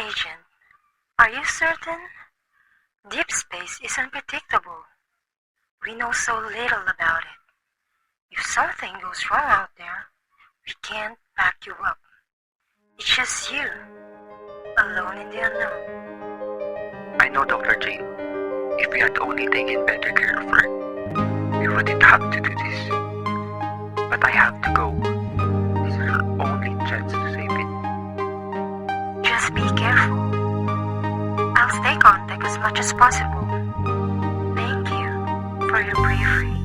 Agent, are you certain? Deep space is unpredictable. We know so little about it. If something goes wrong out there, we can't back you up. It's just you, alone in the unknown. I know, Dr. Jane. If we had only taken better care of her, we wouldn't have to do this. But I have to go. This is our only chance to save it. Just be careful. I'll stay contact as much as possible. Thank you for your bravery.